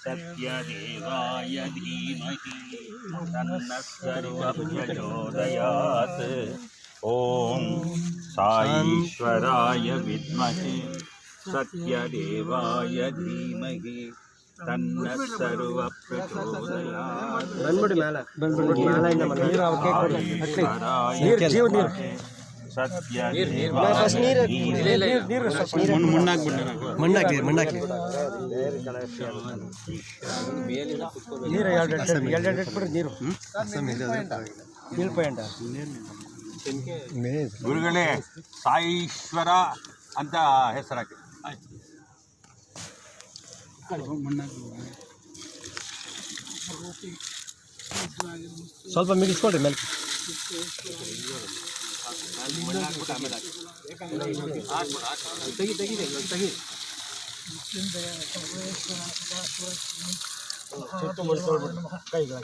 सत्यदेवाय धीमहि तन्नः सर्वप्रचोदयात्। ॐ साईश्वराय विद्महे सत्यदेवाय धीमहि तन्नः सर्वप्रचोदयात्। ಗುರುಗಳೇ ಸಾಯೀಶ್ವರ ಅಂತ ಹೆಸರಾಕಿ. ಸ್ವಲ್ಪ ಮಿಗಿಸ್ಕೊಳ್ರಿ ಮೇಲೆ. ಕೈಗೆ